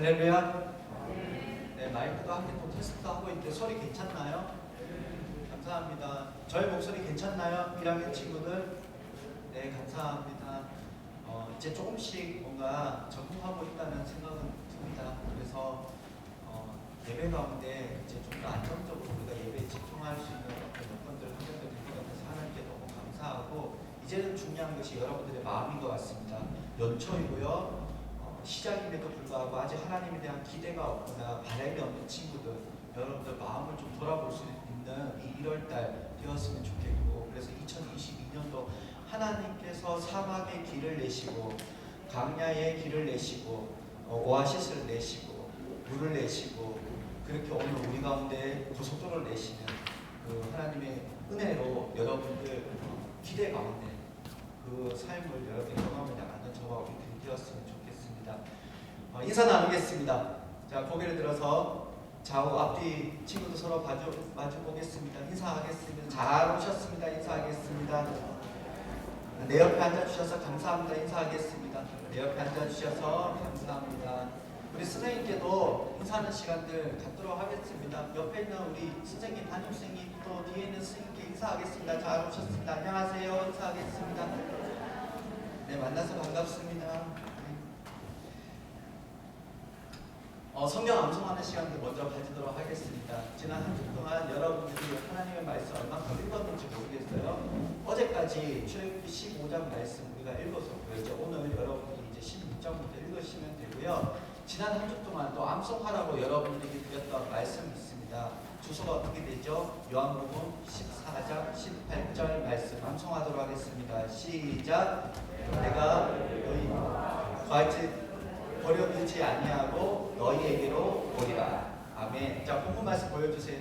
할렐루야. 네, 마이크도 함께 또 테스트 하고 있는데 소리 괜찮나요? 감사합니다. 저희 목소리 괜찮나요? 1학년 친구들? 네, 감사합니다. 이제 조금씩 뭔가 적응하고 있다는 생각은 듭니다. 그래서 예배 가운데 이제 좀 더 안정적으로 우리가 예배에 집중할 수 있는 어떤 여건들, 환경들 될 것 같아서 하나님께 너무 감사하고, 이제는 중요한 것이 여러분들의 마음인 것 같습니다. 연초이고요. 시작임에도 불구하고 아직 하나님에 대한 기대가 없거나 바람이 없는 친구들, 여러분들 마음을 좀 돌아볼 수 있는 이 1월달 되었으면 좋겠고, 그래서 2022년도 하나님께서 사막의 길을 내시고 광야의 길을 내시고 오아시스를 내시고 물을 내시고, 그렇게 오늘 우리 가운데 고속도로를 내시는 그 하나님의 은혜로 여러분들 기대 가운데 그 삶을 여러분이 경험해 나가는 저와 우리 되었으면 좋겠습니다. 인사 나누겠습니다. 자, 고개를 들어서 좌우 앞뒤 친구들 서로 마주 보겠습니다. 인사하겠습니다. 잘 오셨습니다. 인사하겠습니다. 내 옆에 앉아주셔서 감사합니다. 인사하겠습니다. 내 옆에 앉아주셔서 감사합니다. 우리 선생님께도 인사하는 시간들 갖도록 하겠습니다. 옆에 있는 우리 선생님, 담임선생님, 또 뒤에 있는 선생님께 인사하겠습니다. 잘 오셨습니다. 안녕하세요. 인사하겠습니다. 네, 만나서 반갑습니다. 성경 암송하는 시간들 먼저 가지도록 하겠습니다. 지난 한 주 동안 여러분들이 하나님의 말씀 얼마큼 읽었는지 모르겠어요. 어제까지 출애굽기 15장 말씀 우리가 읽었었고요. 이제 오늘 여러분들이 이제 16장부터 읽으시면 되고요. 지난 한 주 동안 또 암송하라고 여러분들에게 드렸던 말씀이 있습니다. 주소가 어떻게 되죠? 요한복음 14장 18절 말씀 암송하도록 하겠습니다. 시작. 내가 너희 과지 버려두지 아니하고 너희에게로 오리라. 아멘. 자, 본문 말씀 보여주세요.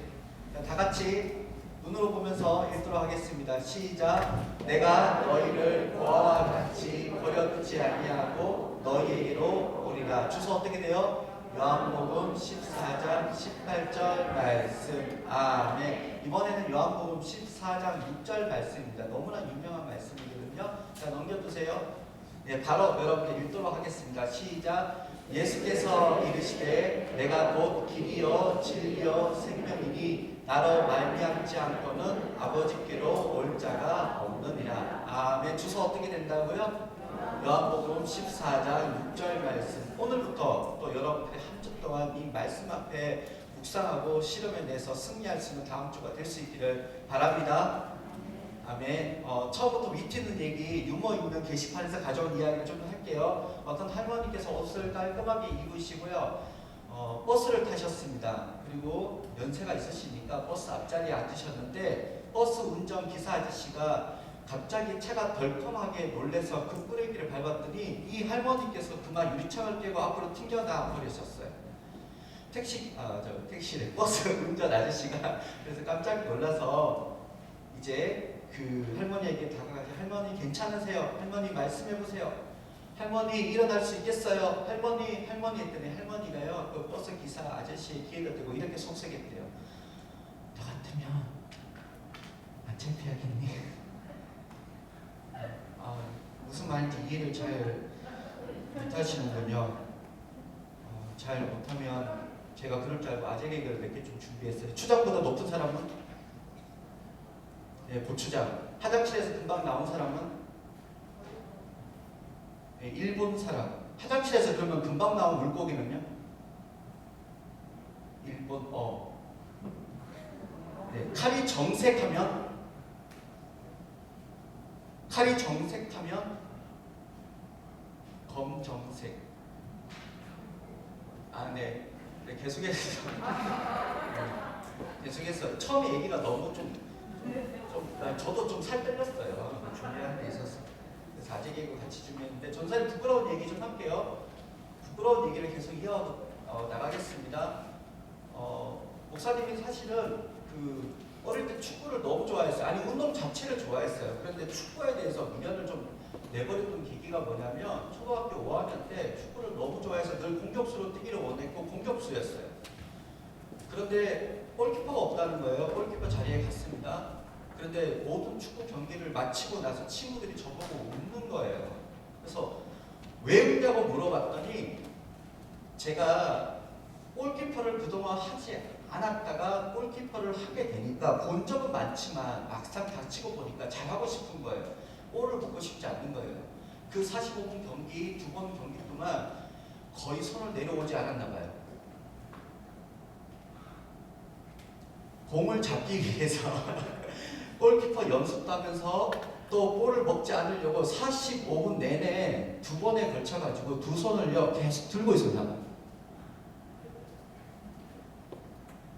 자, 다 같이 눈으로 보면서 읽도록 하겠습니다. 시작. 내가 너희를 고아와 같이 버려두지 아니하고 너희에게로 오리라. 주소 어떻게 돼요? 요한복음 14장 18절 말씀. 아멘. 이번에는 요한복음 14장 6절 말씀입니다. 너무나 유명한 말씀이거든요. 자, 넘겨주세요. 네, 바로 여러분께 읽도록 하겠습니다. 시작. 예수께서 이르시되 내가 곧 길이요 진리요 생명이니 나로 말미암지 않고는 아버지께로 올 자가 없느니라. 아멘. 주소 어떻게 된다고요? 요한복음 14장 6절 말씀. 오늘부터 또 여러분들이 한 주 동안 이 말씀 앞에 묵상하고 실험해내서 승리할 수 있는 다음 주가 될 수 있기를 바랍니다. 아멘. 처음부터 위트 있는 얘기, 유머 있는 게시판에서 가져온 이야기를 좀 할게요. 어떤 할머니께서 옷을 깔끔하게 입으시고요. 버스를 타셨습니다. 그리고 연세가 있으시니까 버스 앞자리에 앉으셨는데 버스 운전기사 아저씨가 갑자기 차가 덜컹하게 놀래서 급브레이크를 밟았더니 이 할머니께서 그만 유리창을 깨고 앞으로 튕겨나와 버리셨어요. 택시래. 버스 운전 아저씨가 그래서 깜짝 놀라서 이제 그 할머니에게 다가가서 할머니 괜찮으세요? 할머니 말씀해보세요. 할머니 일어날 수 있겠어요? 할머니 했더니 할머니가요 그 버스 기사 아저씨의 귀에다 대고 이렇게 속삭였대요. 너 같으면 안 창피하겠니? 무슨 말인지 이해를 잘 못하시는군요. 잘 못하면 제가 그럴 줄 알고 아재 개그를 몇 개 좀 준비했어요. 추장보다 높은 사람은? 네, 고추장. 화장실에서 금방 나온 사람은? 네, 일본 사람. 화장실에서 그러면 금방 나온 물고기는요? 일본어. 네, 칼이 정색하면? 검정색. 네. 계속해서 처음에 얘기가 너무 저도 좀 살 떨렸어요. 준비하는 데 있어서. 그래서 아재 개그 같이 준비했는데 전사님 부끄러운 얘기 좀 할게요. 부끄러운 얘기를 계속 이어가고 나가겠습니다. 목사님이 사실은 어릴 때 축구를 너무 좋아했어요. 아니 운동 자체를 좋아했어요. 그런데 축구에 대해서 미련을 좀 내버렸던 계기가 뭐냐면 초등학교 5학년 때 축구를 너무 좋아해서 늘 공격수로 뛰기를 원했고 공격수였어요. 그런데 골키퍼가 없다는 거예요. 골키퍼 자리에 갔습니다. 그런데 모든 축구 경기를 마치고 나서 친구들이 저보고 웃는 거예요. 그래서 왜 웃냐고 물어봤더니 제가 골키퍼를 그동안 하지 않았다가 골키퍼를 하게 되니까 본 적은 많지만 막상 다치고 보니까 잘하고 싶은 거예요. 골을 먹고 싶지 않는 거예요. 그 45분 경기, 2번 경기 동안 거의 손을 내려오지 않았나 봐요. 공을 잡기 위해서 골키퍼 연습도 하면서 또 볼을 먹지 않으려고 45분 내내 2번에 걸쳐가지고 두 손을요 계속 들고 있었나.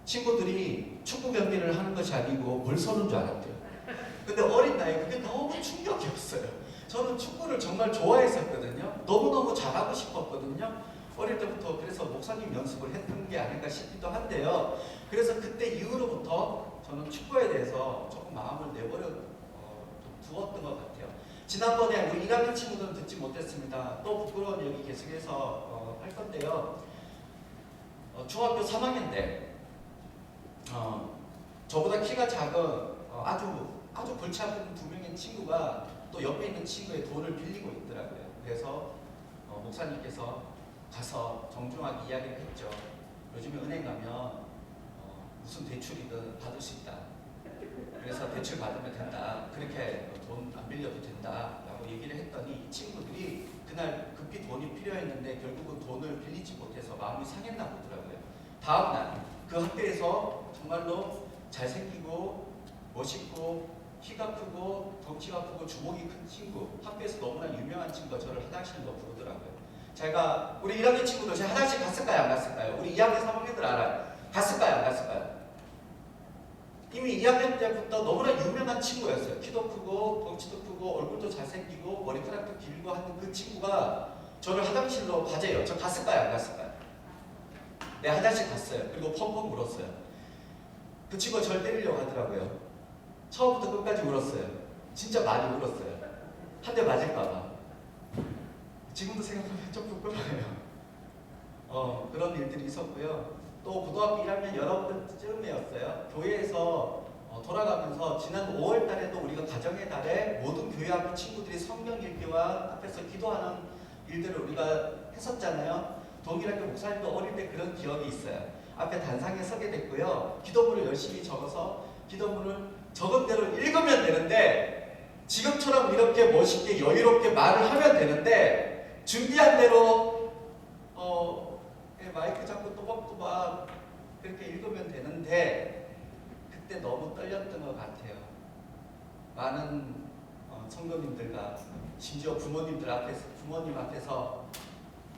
친구들이 축구 경기를 하는 것이 아니고 물 쏘는 줄 알았대요. 근데 어린 나이에 그게 너무 충격이었어요. 저는 축구를 정말 좋아했었거든요. 너무너무 잘하고 싶었거든요. 어릴 때부터 그래서 목사님 연습을 했던 게 아닐까 싶기도 한데요. 그래서 그때 이후로부터 저는 축구에 대해서 조금 마음을 내버려 두었던 것 같아요. 지난번에 우리 1학년 친구들은 듣지 못했습니다. 또 부끄러운 얘기 계속해서 할 건데요. 중학교 3학년 때 저보다 키가 작은 아주 골치 아픈 2명의 친구가 또 옆에 있는 친구의 돈을 빌리고 있더라고요. 그래서 목사님께서 가서 정중하게 이야기를 했죠. 요즘에 은행 가면 무슨 대출이든 받을 수 있다. 그래서 대출 받으면 된다. 그렇게 돈 안 빌려도 된다. 라고 얘기를 했더니 이 친구들이 그날 급히 돈이 필요했는데 결국은 돈을 빌리지 못해서 마음이 상했나 보더라고요. 다음날 그 학교에서 정말로 잘생기고 멋있고 키가 크고 덩치가 크고 주먹이 큰 친구, 학교에서 너무나 유명한 친구가 저를 화장실로 부르더라고요. 제가 우리 1학년 친구들 제 화장실 갔을까요? 안 갔을까요? 우리 2학년 3학년들 알아요. 갔을까요? 안 갔을까요? 이미 2학년 때부터 너무나 유명한 친구였어요. 키도 크고 덩치도 크고 얼굴도 잘생기고 머리카락도 길고 하는 그 친구가 저를 화장실로 가재요. 저 갔을까요? 안 갔을까요? 네, 화장실 갔어요. 그리고 펑펑 울었어요. 그 친구가 저를 때리려고 하더라고요. 처음부터 끝까지 울었어요. 진짜 많이 울었어요. 한 대 맞을까봐. 지금도 생각하면 좀 부끄러워요. 그런 일들이 있었고요. 또 고등학교 1학년 여러분쯤이었어요. 교회에서 돌아가면서 지난 5월 달에도 우리가 가정의 달에 모든 교회학교 친구들이 성경 읽기와 앞에서 기도하는 일들을 우리가 했었잖아요. 동일학교 목사님도 어릴 때 그런 기억이 있어요. 앞에 단상에 서게 됐고요. 기도문을 열심히 적어서 기도문을 적은 대로 읽으면 되는데 지금처럼 이렇게 멋있게 여유롭게 말을 하면 되는데 준비한 대로 마이크 잡고 또박또박 그렇게 읽으면 되는데 그때 너무 떨렸던 것 같아요. 많은 성도님들과 심지어 부모님 앞에서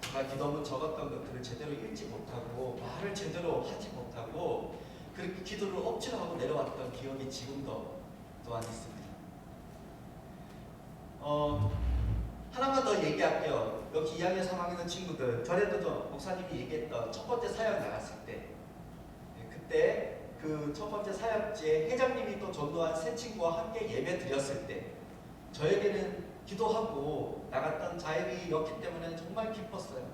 제가 기도문 적었던 것들을 제대로 읽지 못하고 말을 제대로 하지 못하고 그렇게 기도를 억지로 하고 내려왔던 기억이 지금도 또한 있습니다. 하나만 더 얘기할게요. 여기 2학년 3학년 친구들 전에도 목사님이 얘기했던 첫 번째 사역 나갔을 때 그때 그 첫 번째 사역지에 회장님이 또 전도한 새 친구와 함께 예배 드렸을 때 저에게는 기도하고 나갔던 자율이었기 때문에 정말 기뻤어요.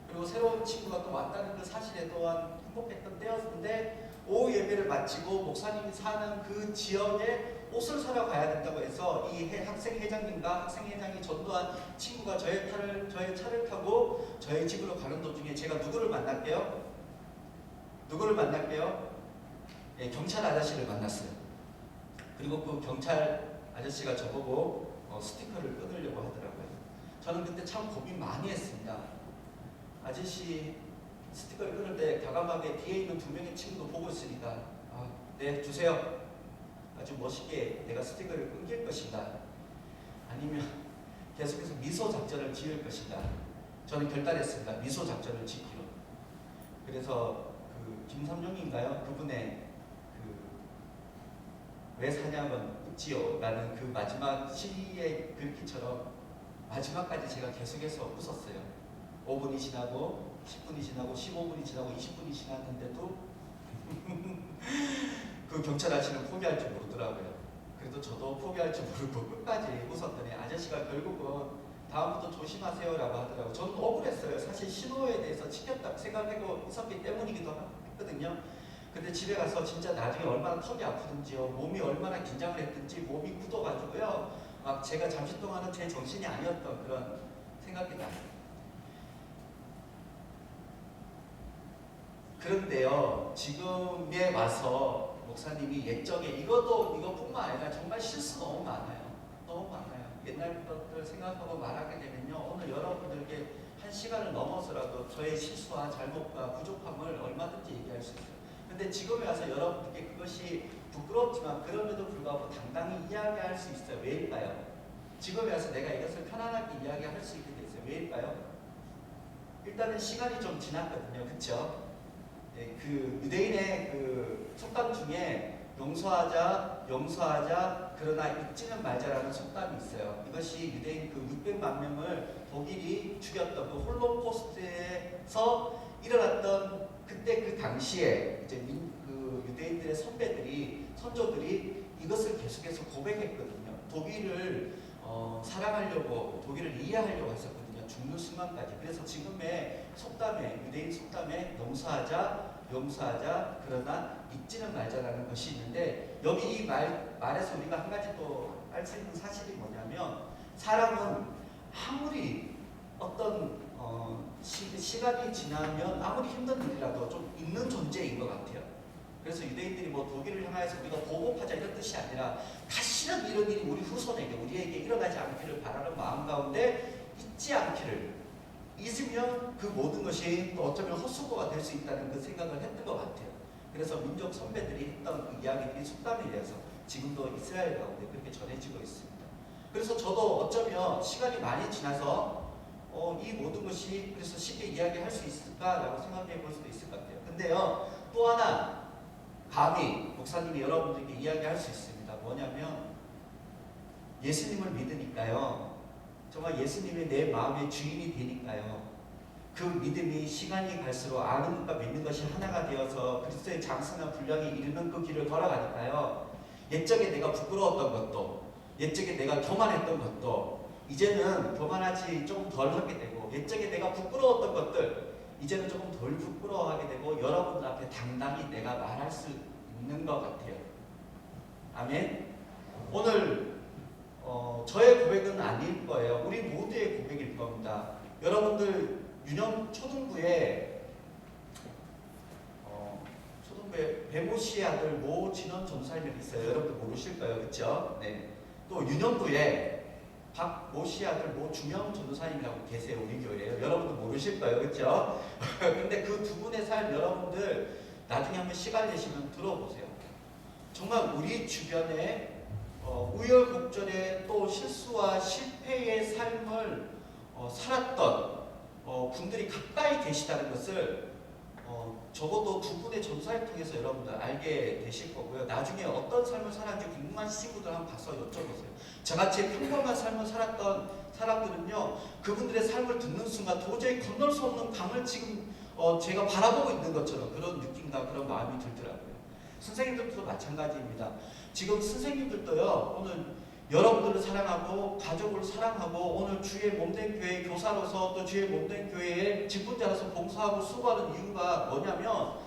그리고 새로운 친구가 또 왔다는 그 사실에 또한 행복했던 때였는데 오후 예배를 마치고 목사님이 사는 그 지역에 옷을 사러 가야 된다고 해서 이 학생회장님과 학생회장이 전도한 친구가 저의 차를 타고 저희 집으로 가는 도중에 제가 누구를 만날게요? 네, 경찰 아저씨를 만났어요. 그리고 그 경찰 아저씨가 저보고 스티커를 끊으려고 하더라고요. 저는 그때 참 고민 많이 했습니다. 아저씨 스티커를 끊을 때 과감하게 뒤에 있는 2명의 친구도 보고 있으니까 네 주세요. 아주 멋있게 내가 스티커를 끊길 것인가 아니면 계속해서 미소 작전을 지을 것인가. 저는 결단했습니다. 미소 작전을 지키로. 그래서 그 김삼룡인가요? 그분의 왜 사냥은 웃지요? 라는 그 마지막 시의 글귀처럼 마지막까지 제가 계속해서 웃었어요. 5분이 지나고 10분이 지나고 15분이 지나고 20분이 지났는데도 그 경찰 아저씨는 포기할 줄 모르더라고요. 그래도 저도 포기할 줄 모르고 끝까지 웃었더니 아저씨가 결국은 다음부터 조심하세요 라고 하더라고요. 저는 억울했어요. 사실 신호에 대해서 지켰다고 생각하고 있었기 때문이기도 했거든요. 근데 집에 가서 진짜 나중에 얼마나 턱이 아프든지요, 몸이 얼마나 긴장을 했든지 몸이 굳어가지고요, 막 제가 잠시 동안은 제 정신이 아니었던 그런 생각이 나요. 그런데요, 지금에 와서 목사님이 옛적에 이것뿐만 아니라 정말 실수 너무 많아요. 너무 많아요. 옛날 것들 생각하고 말하게 되면요, 오늘 여러분들께 한 시간을 넘어서라도 저의 실수와 잘못과 부족함을 얼마든지 얘기할 수 있어요. 근데 지금에 와서 여러분들께 그것이 부끄럽지만 그럼에도 불구하고 당당히 이야기할 수 있어요. 왜일까요? 지금에 와서 내가 이것을 편안하게 이야기할 수 있게 됐어요. 왜일까요? 일단은 시간이 좀 지났거든요. 그렇죠? 네, 그 유대인의 그 속담 중에 용서하자, 그러나 잊지는 말자라는 속담이 있어요. 이것이 유대인 그 600만 명을 독일이 죽였던 그 홀로코스트에서 일어났던 그때 그 당시에 이제 그 유대인들의 선조들이 이것을 계속해서 고백했거든요. 독일을 사랑하려고, 독일을 이해하려고 했었거든요. 죽는 순간까지. 그래서 지금의 속담에, 유대인 속담에 용서하자, 그러나 잊지는 말자라는 것이 있는데, 여기 이 말에서 우리가 한 가지 또 알 수 있는 사실이 뭐냐면, 사람은 아무리 어떤 시간이 지나면 아무리 힘든 일이라도 좀 있는 존재인 것 같아요. 그래서 유대인들이 뭐 독일을 향하여서 우리가 보복하자 이런 뜻이 아니라 다시는 이런 일이 우리 후손에게, 우리에게 일어나지 않기를 바라는 마음 가운데 잊지 않기를, 잊으면 그 모든 것이 또 어쩌면 헛수고가 될 수 있다는 그 생각을 했던 것 같아요. 그래서 민족 선배들이 했던 그 이야기들이 속담에 의해서 지금도 이스라엘 가운데 그렇게 전해지고 있습니다. 그래서 저도 어쩌면 시간이 많이 지나서 이 모든 것이 그래서 쉽게 이야기할 수 있을까라고 생각해 볼 수도 있을 것 같아요. 근데요, 또 하나 감히 목사님이 여러분들에게 이야기할 수 있습니다. 뭐냐면 예수님을 믿으니까요, 정말 예수님이 내 마음의 주인이 되니까요, 그 믿음이 시간이 갈수록 아는 것과 믿는 것이 하나가 되어서 그리스도의 장성한 분량에 이르는 그 길을 걸어가니까요, 옛적에 내가 부끄러웠던 것도, 옛적에 내가 교만했던 것도 이제는 교만하지 조금 덜 하게 되고, 옛적에 내가 부끄러웠던 것들 이제는 조금 덜 부끄러워하게 되고, 여러분들 앞에 당당히 내가 말할 수 있는 것 같아요. 아멘. 오늘 저의 고백은 아닐 거예요. 우리 모두의 고백일 겁니다. 여러분들 유년 초등부에 배모 씨의 아들 모진원 전사님이 있어요. 여러분들 모르실 거예요, 그렇죠? 네. 또 유년부에 박모 씨의 아들 모중영 전도사님이라고 계세요. 우리 교회에요. 여러분들 모르실 거예요, 그렇죠? 근데 그 두 분의 삶 여러분들 나중에 한번 시간 내시면 들어보세요. 정말 우리 주변에 우여곡절의 또 실수와 실패의 삶을 살았던 분들이 가까이 계시다는 것을 적어도 두 분의 전사를 통해서 여러분들 알게 되실 거고요. 나중에 어떤 삶을 살았는지 궁금하신 분들 한번 가서 여쭤보세요. 저같이 평범한 삶을 살았던 사람들은요, 그분들의 삶을 듣는 순간 도저히 건널 수 없는 강을 지금 제가 바라보고 있는 것처럼 그런 느낌과 그런 마음이 들더라고요. 선생님들도 마찬가지입니다. 지금 선생님들도요, 오늘 여러분들을 사랑하고 가족을 사랑하고 오늘 주의 몸된 교회 교사로서 또 주의 몸된 교회의 직분자로서 봉사하고 수고하는 이유가 뭐냐면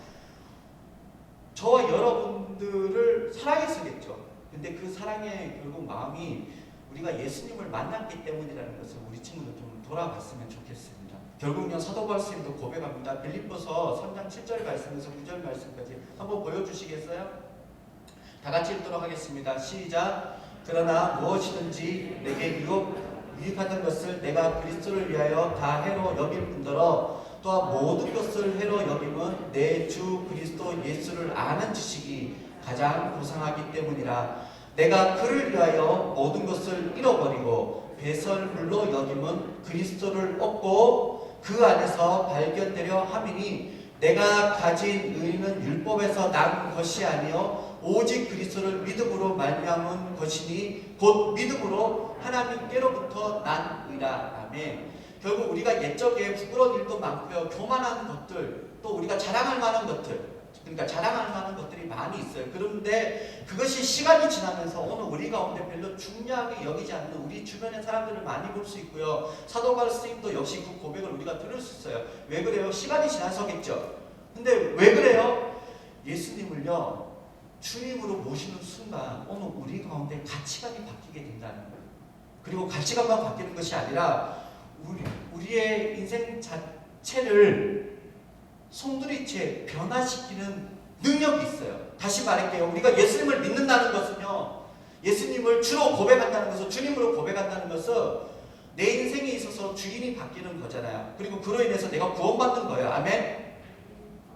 저와 여러분들을 사랑해서겠죠. 근데 그 사랑의 결국 마음이 우리가 예수님을 만났기 때문이라는 것을 우리 친구들 좀 돌아봤으면 좋겠습니다. 결국요, 사도 바울도 고백합니다. 빌립보서 3장 7절 말씀에서 9절 말씀까지 한번 보여주시겠어요? 다 같이 읽도록 하겠습니다. 시작. 그러나 무엇이든지 내게 유익하던 것을 내가 그리스도를 위하여 다 해로 여길 뿐더러 또한 모든 것을 해로 여김은 내 주 그리스도 예수를 아는 지식이 가장 고상하기 때문이라. 내가 그를 위하여 모든 것을 잃어버리고 배설물로 여김은 그리스도를 얻고 그 안에서 발견되려 함이니 내가 가진 의는 율법에서 난 것이 아니요 오직 그리스도를 믿음으로 말미암은 것이니 곧 믿음으로 하나님께로부터 난 의라. 아멘. 결국 우리가 옛적에 부끄러운 일도 많고요, 교만한 것들, 또 우리가 자랑할 만한 것들, 그러니까 자랑할 만한 것들이 많이 있어요. 그런데 그것이 시간이 지나면서 오늘 우리 가운데 별로 중요하게 여기지 않는 우리 주변의 사람들을 많이 볼 수 있고요. 사도 바울 스님도 역시 그 고백을 우리가 들을 수 있어요. 왜 그래요? 시간이 지나서겠죠. 근데 왜 그래요? 예수님을요, 주님으로 모시는 순간 오늘 우리 가운데 가치관이 바뀌게 된다는 거예요. 그리고 가치관만 바뀌는 것이 아니라 우리의 인생 자체를 송두리째 변화시키는 능력이 있어요. 다시 말할게요. 우리가 예수님을 믿는다는 것은요, 예수님을 주로 고백한다는 것은, 주님으로 고백한다는 것은 내 인생에 있어서 주인이 바뀌는 거잖아요. 그리고 그로 인해서 내가 구원받는 거예요. 아멘?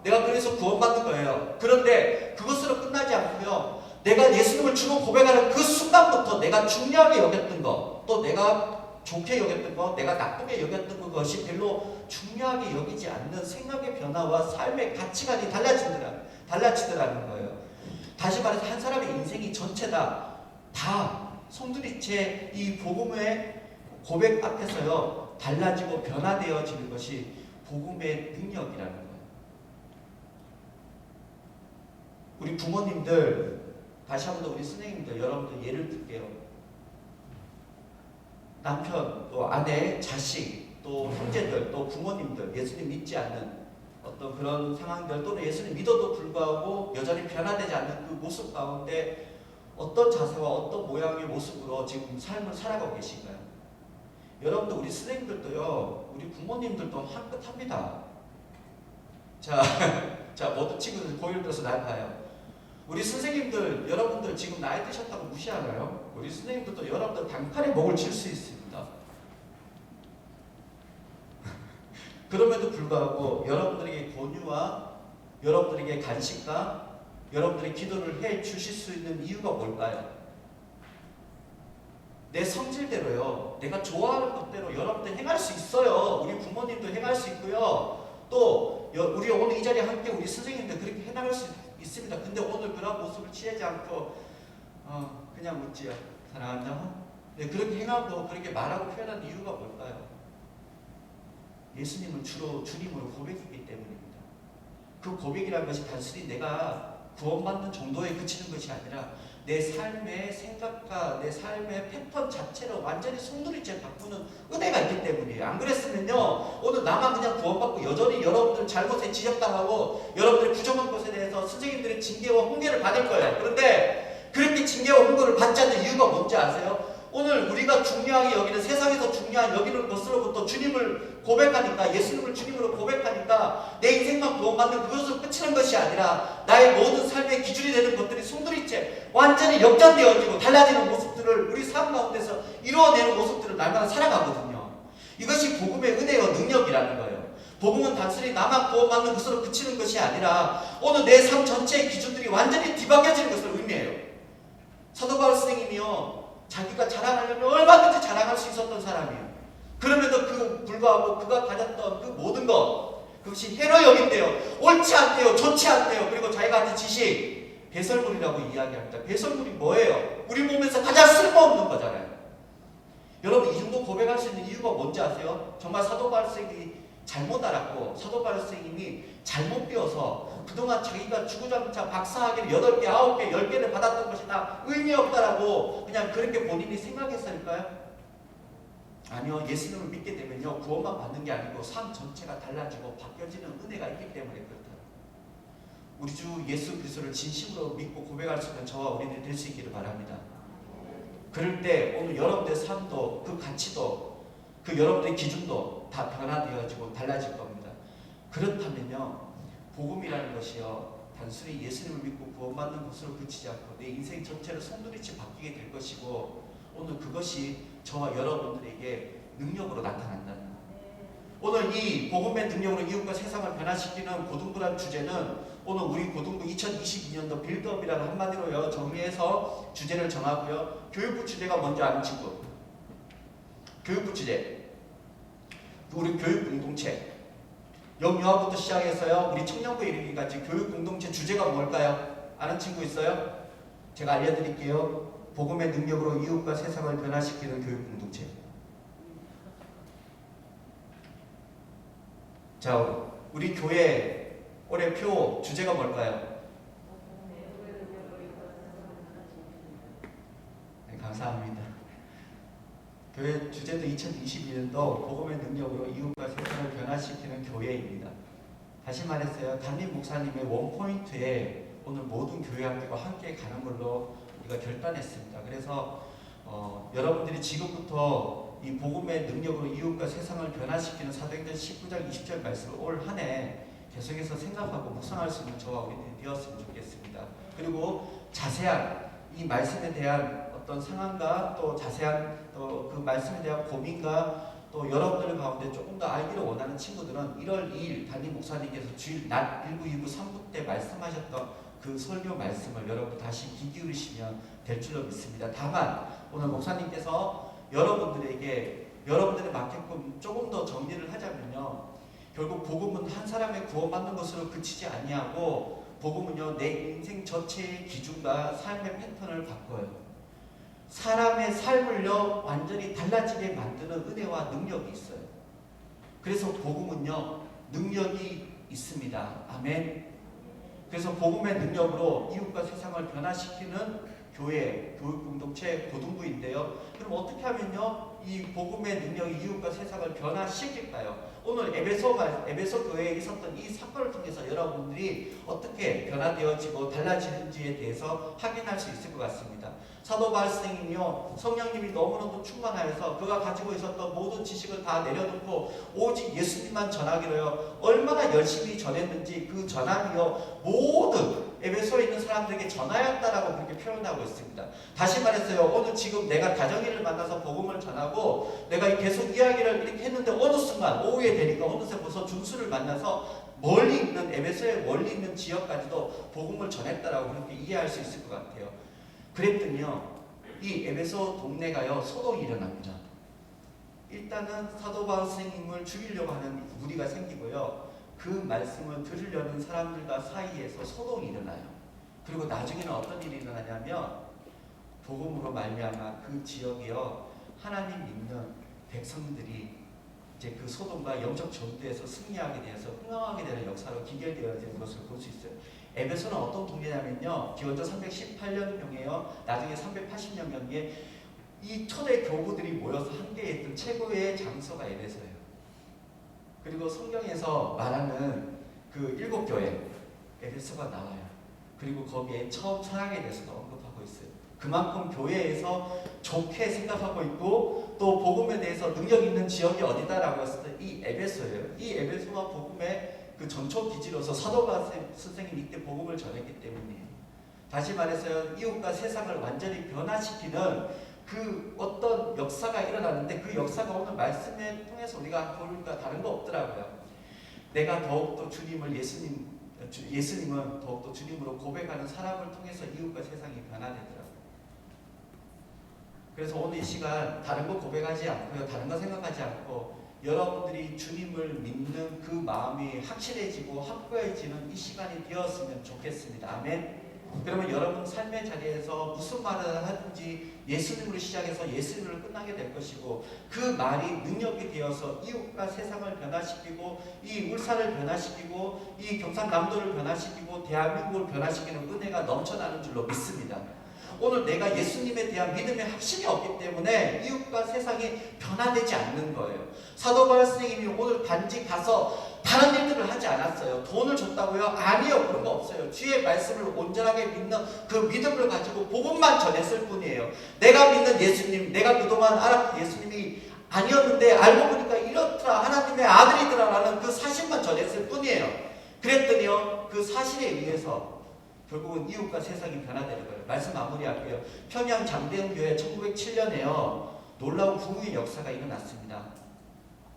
내가 그래서 구원받는 거예요. 그런데 그것으로 끝나지 않고요, 내가 예수님을 주로 고백하는 그 순간부터 내가 중요하게 여겼던 것, 또 내가 좋게 여겼던 것, 내가 나쁘게 여겼던 것이 별로 중요하게 여기지 않는 생각의 변화와 삶의 가치관이 달라지더라는 거예요. 다시 말해서 한 사람의 인생이 전체다 송두리째 이 복음의 고백 앞에서요, 달라지고 변화되어지는 것이 복음의 능력이라는 거예요. 우리 부모님들, 다시 한 번 더 우리 선생님들, 여러분들 예를 들게요. 남편, 또 아내, 자식, 또 형제들, 또 부모님들, 예수님 믿지 않는 어떤 그런 상황들, 또는 예수님 믿어도 불구하고 여전히 변화되지 않는 그 모습 가운데 어떤 자세와 어떤 모양의 모습으로 지금 삶을 살아가고 계신가요? 여러분들, 우리 선생님들도요, 우리 부모님들도 한 끗 합니다. 자, 모든 친구들 고일 들어서 날 봐요. 우리 선생님들, 여러분들 지금 나이 드셨다고 무시하나요? 우리 선생님들도 여러분들 단칼에 목을 칠 수 있습니다. 그럼에도 불구하고 여러분들에게 권유와 여러분들에게 간식과 여러분들의 기도를 해 주실 수 있는 이유가 뭘까요? 내 성질대로요, 내가 좋아하는 것대로 여러분들 행할 수 있어요. 우리 부모님도 행할 수 있고요. 또 우리 오늘 이 자리에 함께 우리 선생님들 그렇게 해나갈 수 있습니다. 근데 오늘 그런 모습을 취하지 않고 그냥 묻지요. 사랑한다. 네, 그렇게 행하고 그렇게 말하고 표현한 이유가 뭘까요? 예수님을 주로 주님으로 고백했기 때문입니다. 그 고백이라는 것이 단순히 내가 구원받는 정도에 그치는 것이 아니라 내 삶의 생각과 내 삶의 패턴 자체를 완전히 송두리째 바꾸는 은혜가 있기 때문이에요. 안 그랬으면요, 오늘 나만 그냥 구원받고 여전히 여러분들 잘못에 지적당하고 여러분들의 부정한 것에 대해서 선생님들의 징계와 훈계를 받을 거예요. 그런데 그렇게 징계와 훈계를 받지 않는 이유가 뭔지 아세요? 오늘 우리가 중요하게 여기는, 세상에서 중요한 여기는 것으로부터 주님을 고백하니까, 예수님을 주님으로 고백하니까 내 인생만 구원받는 그것으로 끝이는 것이 아니라 나의 모든 삶의 기준이 되는 것들이 송두리째 완전히 역전되어지고 달라지는 모습들을 우리 삶 가운데서 이루어내는 모습들을 날마다 살아가거든요. 이것이 복음의 은혜와 능력이라는 거예요. 복음은 단순히 나만 구원받는 것으로 그치는 것이 아니라 오늘 내 삶 전체의 기준들이 완전히 뒤바뀌어지는 것을 의미해요. 사도 바울 선생님이요, 자기가 자랑하려면 얼마든지 자랑할 수 있었던 사람이에요. 그럼에도 그 불구하고 그가 가졌던 그 모든 것, 그것이 해로 여긴대요. 옳지 않대요. 좋지 않대요. 그리고 자기가 가진 지식, 배설물이라고 이야기합니다. 배설물이 뭐예요? 우리 몸에서 가장 쓸모없는 거잖아요. 여러분, 이 정도 고백할 수 있는 이유가 뭔지 아세요? 정말 사도 바울 선생님이 잘못 알았고, 사도 바울 선생님이 잘못 배워서 그동안 자기가 주구장창 박사학위를 8개, 9개, 10개를 받았던 것이 다 의미 없다라고 그냥 그렇게 본인이 생각했을까요? 아니요. 예수님을 믿게 되면요, 구원만 받는 게 아니고 삶 전체가 달라지고 바뀌어지는 은혜가 있기 때문에 그렇다. 우리 주 예수 그리스도를 진심으로 믿고 고백할 수 있는 저와 우리들이 될 수 있기를 바랍니다. 그럴 때 오늘 여러분들의 삶도, 그 가치도, 그 여러분들의 기준도 다 변화되어지고 달라질 겁니다. 그렇다면요, 복음이라는 것이요, 단순히 예수님을 믿고 구원받는 것으로 그치지 않고 내 인생 전체를 송두리째 바뀌게 될 것이고, 오늘 그것이 저와 여러분들에게 능력으로 나타난다는 거예요. 오늘 이 복음의 능력으로 이웃과 세상을 변화시키는 고등부란 주제는 오늘 우리 고등부 2022년도 빌드업이라는 한마디로요 정리해서 주제를 정하고요. 교육부 주제가 뭔지 아는 친구? 교육부 주제, 우리 교육 공동체, 영유아부터 시작해서요 우리 청년부에 이르기까지 교육 공동체 주제가 뭘까요? 아는 친구 있어요? 제가 알려드릴게요. 복음의 능력으로 이웃과 세상을 변화시키는 교육 공동체. 자, 우리 교회 올해 표 주제가 뭘까요? 네, 감사합니다. 교회 주제도 2022년도 복음의 능력으로 이웃과 세상을 변화시키는 교회입니다. 다시 말했어요. 담임 목사님의 원포인트에 오늘 모든 교회 학교가 함께 가는 걸로 우리가 결단했습니다. 그래서 여러분들이 지금부터 이 복음의 능력으로 이웃과 세상을 변화시키는 사도행전 19장 20절 말씀을 올 한 해 계속해서 생각하고 묵상할 수 있는 저와 우리들이 되었으면 좋겠습니다. 그리고 자세한 이 말씀에 대한 어떤 상황과 또 자세한 또 그 말씀에 대한 고민과 또 여러분들 가운데 조금 더 알기를 원하는 친구들은 1월 2일 담임 목사님께서 주일 낮 1부, 2부, 3부 때 말씀하셨던 그 설교 말씀을 여러분 다시 귀 기울이시면 될 줄로 믿습니다. 다만 오늘 목사님께서 여러분들이 맞게끔 조금 더 정리를 하자면요, 결국 복음은 한 사람의 구원받는 것으로 그치지 아니하고 복음은요 내 인생 전체의 기준과 삶의 패턴을 바꿔요. 사람의 삶을요 완전히 달라지게 만드는 은혜와 능력이 있어요. 그래서 복음은요 능력이 있습니다. 아멘. 그래서 복음의 능력으로 이웃과 세상을 변화시키는 교회, 교육 공동체, 고등부인데요. 그럼 어떻게 하면요 이 복음의 능력이 이웃과 세상을 변화시킬까요? 오늘 에베소 교회에 있었던 이 사건을 통해서 여러분들이 어떻게 변화되어지고 달라지는지에 대해서 확인할 수 있을 것 같습니다. 사도 바울 선생님이요 성령님이 너무나도 충만하여서 그가 가지고 있었던 모든 지식을 다 내려놓고 오직 예수님만 전하기로요 얼마나 열심히 전했는지 그 전함이요 모든 에베소에 있는 사람들에게 전하였다라고 그렇게 표현하고 있습니다. 다시 말했어요. 오늘 지금 내가 다정이를 만나서 복음을 전하고 내가 계속 이야기를 이렇게 했는데 어느 순간 오후에 되니까 어느새 벌써 준수를 만나서 멀리 있는 에베소의 멀리 있는 지역까지도 복음을 전했다라고 그렇게 이해할 수 있을 것 같아요. 그랬더니요 이 에베소 동네가요 소동이 일어납니다. 일단은 사도 바울 선생님을 죽이려고 하는 무리가 생기고요. 그 말씀을 들으려는 사람들과 사이에서 소동이 일어나요. 그리고 나중에는 어떤 일이 일어나냐면 복음으로 말미암아 그 지역이요 하나님 믿는 백성들이 이제 그 소돔과 영적 전투에서 승리하게 되어서 흥왕하게 되는 역사로 기결되어지는 것을 볼 수 있어요. 에베소는 어떤 동네냐면요 기원전 318년경에요 나중에 380년경에 이 초대 교부들이 모여서 함께했던 최고의 장소가 에베소예요. 그리고 성경에서 말하는 그 7교회 에베소가 나와요. 그리고 거기에 처음 사랑에 대해서도 언급하고 있어요. 그만큼 교회에서 좋게 생각하고 있고 또 복음에 대해서 능력 있는 지역이 어디다라고 했을 때 이 에베소예요. 이 에베소가 복음의 그 전초 기지로서 사도 바울 선생님이 이때 복음을 전했기 때문이에요. 다시 말해서 이웃과 세상을 완전히 변화시키는 그 어떤 역사가 일어났는데 그 역사가 오늘 말씀을 통해서 우리가 보니까 다른 거 없더라고요. 내가 더욱더 예수님은 더욱더 주님으로 고백하는 사람을 통해서 이웃과 세상이 변화되더라고요. 그래서 오늘 이 시간 다른 거 고백하지 않고요. 다른 거 생각하지 않고 여러분들이 주님을 믿는 그 마음이 확실해지고 확고해지는 이 시간이 되었으면 좋겠습니다. 아멘. 그러면 여러분 삶의 자리에서 무슨 말을 하든지 예수님으로 시작해서 예수님으로 끝나게 될 것이고 그 말이 능력이 되어서 이웃과 세상을 변화시키고 이 울산을 변화시키고 이 경상남도를 변화시키고 대한민국을 변화시키는 은혜가 넘쳐나는 줄로 믿습니다. 오늘 내가 예수님에 대한 믿음의 확신이 없기 때문에 이웃과 세상이 변화되지 않는 거예요. 사도 바울 선생님이 오늘 단지 가서 다른 일들을 하지 않았어요. 돈을 줬다고요? 아니요. 그런 거 없어요. 주의 말씀을 온전하게 믿는 그 믿음을 가지고 복음만 전했을 뿐이에요. 내가 믿는 예수님, 내가 그동안 알았던 예수님이 아니었는데 알고 보니까 이렇더라, 하나님의 아들이더라라는 그 사실만 전했을 뿐이에요. 그랬더니요 그 사실에 의해서 결국은 이웃과 세상이 변화되는 거예요. 말씀 마무리할게요. 평양 장대영 교회 1907년에요 놀라운 부흥의 역사가 일어났습니다.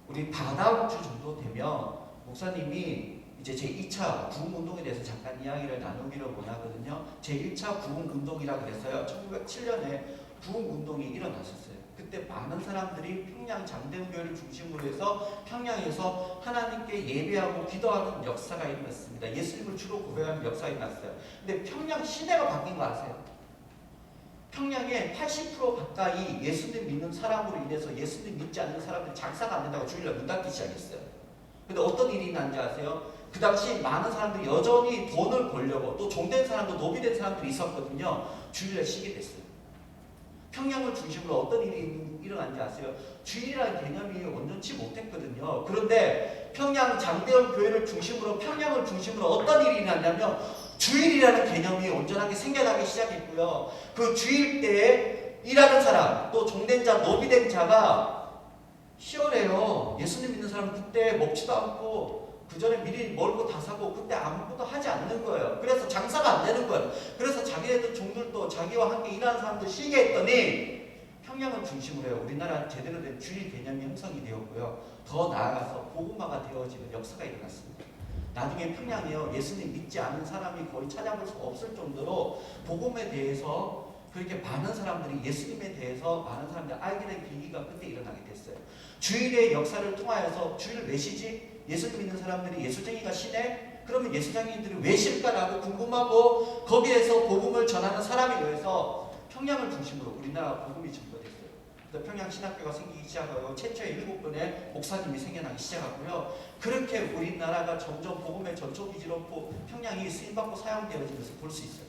우리 다다음 주 정도 되면 목사님이 이제 제2차 부흥운동에 대해서 잠깐 이야기를 나누기를 원하거든요. 제1차 부흥운동이라고 그래서요 1907년에 부흥운동이 일어났었어요. 그때 많은 사람들이 평양 장대교회를 중심으로 해서 평양에서 하나님께 예배하고 기도하는 역사가 일어났습니다. 예수님을 주로 고백하는 역사가 일어났어요. 근데 평양 시대가 바뀐 거 아세요? 평양에 80% 가까이 예수님 믿는 사람으로 인해서 예수님 믿지 않는 사람들이 장사가 안 된다고 주일날 문 닫기 시작했어요. 근데 어떤 일이 있는지 아세요? 그 당시 많은 사람들이 여전히 돈을 벌려고 또 종된 사람도 노비된 사람들이 있었거든요. 주일날 쉬게 됐어요. 평양을 중심으로 어떤 일이 일어난지 아세요? 주일이라는 개념이 온전치 못했거든요. 그런데 평양 장대원 교회를 중심으로 평양을 중심으로 어떤 일이 일어났냐면 주일이라는 개념이 온전하게 생겨나기 시작했고요. 그 주일 때에 일하는 사람 또 종된 자 노비된 자가 희열해요. 예수님 믿는 사람은 그때 먹지도 않고 그 전에 미리 먹을 거 다 사고 그때 아무것도 하지 않는 거예요. 그래서 장사가 안 되는 거예요. 그래서 자기네들 종들도 자기와 함께 일하는 사람들 쉬게 했더니 평양을 중심으로 해요. 우리나라 제대로 된 주일 개념이 형성이 되었고요. 더 나아가서 복음화가 되어지는 역사가 일어났습니다. 나중에 평양에요. 예수님 믿지 않는 사람이 거의 찾아볼 수 없을 정도로 복음에 대해서 그렇게 많은 사람들이 예수님에 대해서 많은 사람들이 알게 된 계기가 그때 일어나게 됐어요. 주일의 역사를 통하여서 주일 왜 쉬지? 예수님 믿는 사람들이 예수쟁이가 쉬네? 그러면 예수쟁이들이 왜 쉴까라고 궁금하고 거기에서 복음을 전하는 사람에 의해서 평양을 중심으로 우리나라 복음이 전거됐어요. 그래서 평양 신학교가 생기기 시작하고 최초의 7분의 목사님이 생겨나기 시작하고요. 그렇게 우리나라가 점점 복음의 전초기지로 평양이 쓰임받고 사용되어지면서 볼 수 있어요.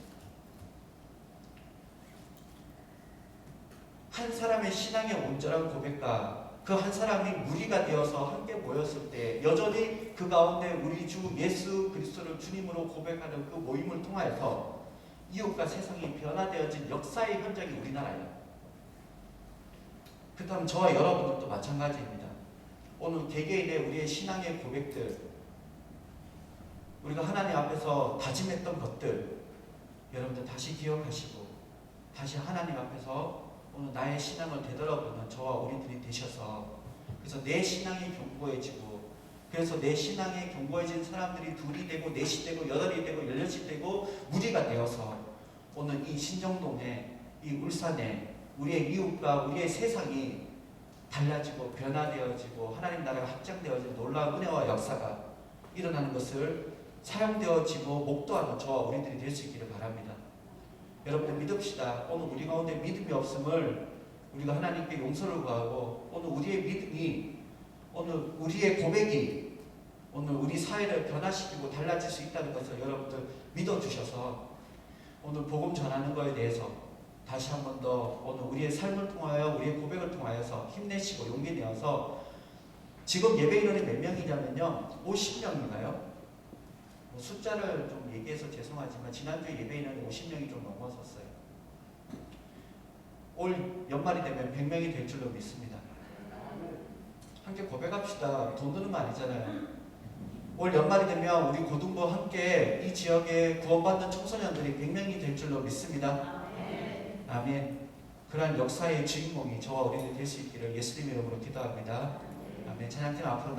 한 사람의 신앙의 온전한 고백과 그 한 사람이 무리가 되어서 함께 모였을 때 여전히 그 가운데 우리 주 예수 그리스도를 주님으로 고백하는 그 모임을 통하여서 이웃과 세상이 변화되어진 역사의 흔적이 우리나라예요. 그렇다면 저와 여러분들도 마찬가지입니다. 오늘 개개인의 우리의 신앙의 고백들, 우리가 하나님 앞에서 다짐했던 것들 여러분들 다시 기억하시고 다시 하나님 앞에서 오늘 나의 신앙을 되돌아보는 저와 우리들이 되셔서 그래서 내 신앙이 견고해지고 그래서 내 신앙이 견고해진 사람들이 둘이 되고 넷이 되고 여덟이 되고 16이 되고 무리가 되어서 오늘 이 신정동에 이 울산에 우리의 이웃과 우리의 세상이 달라지고 변화되어지고 하나님 나라가 확장되어지는 놀라운 은혜와 역사가 일어나는 것을 사용되어지고 목도하는 저와 우리들이 될 수 있기를 바랍니다. 여러분들 믿읍시다. 오늘 우리 가운데 믿음이 없음을 우리가 하나님께 용서를 구하고 오늘 우리의 믿음이 오늘 우리의 고백이 오늘 우리 사회를 변화시키고 달라질 수 있다는 것을 여러분들 믿어주셔서 오늘 복음 전하는 것에 대해서 다시 한 번 더 오늘 우리의 삶을 통하여 우리의 고백을 통하여서 힘내시고 용기 내어서 지금 예배 인원이 몇 명이냐면요 50명인가요? 숫자를 좀 얘기해서 죄송하지만 지난주에 예배 인원이 50명이 좀 넘었었어요. 올 연말이 되면 100명이 될 줄로 믿습니다. 함께 고백합시다. 돈 드는 거 아니잖아요. 올 연말이 되면 우리 고등부 함께 이 지역에 구원받는 청소년들이 100명이 될 줄로 믿습니다. 아멘. 그러한 역사의 주인공이 저와 우리들 될 수 있기를 예수님의 이름으로 기도합니다. 아멘. 찬양팀 앞으로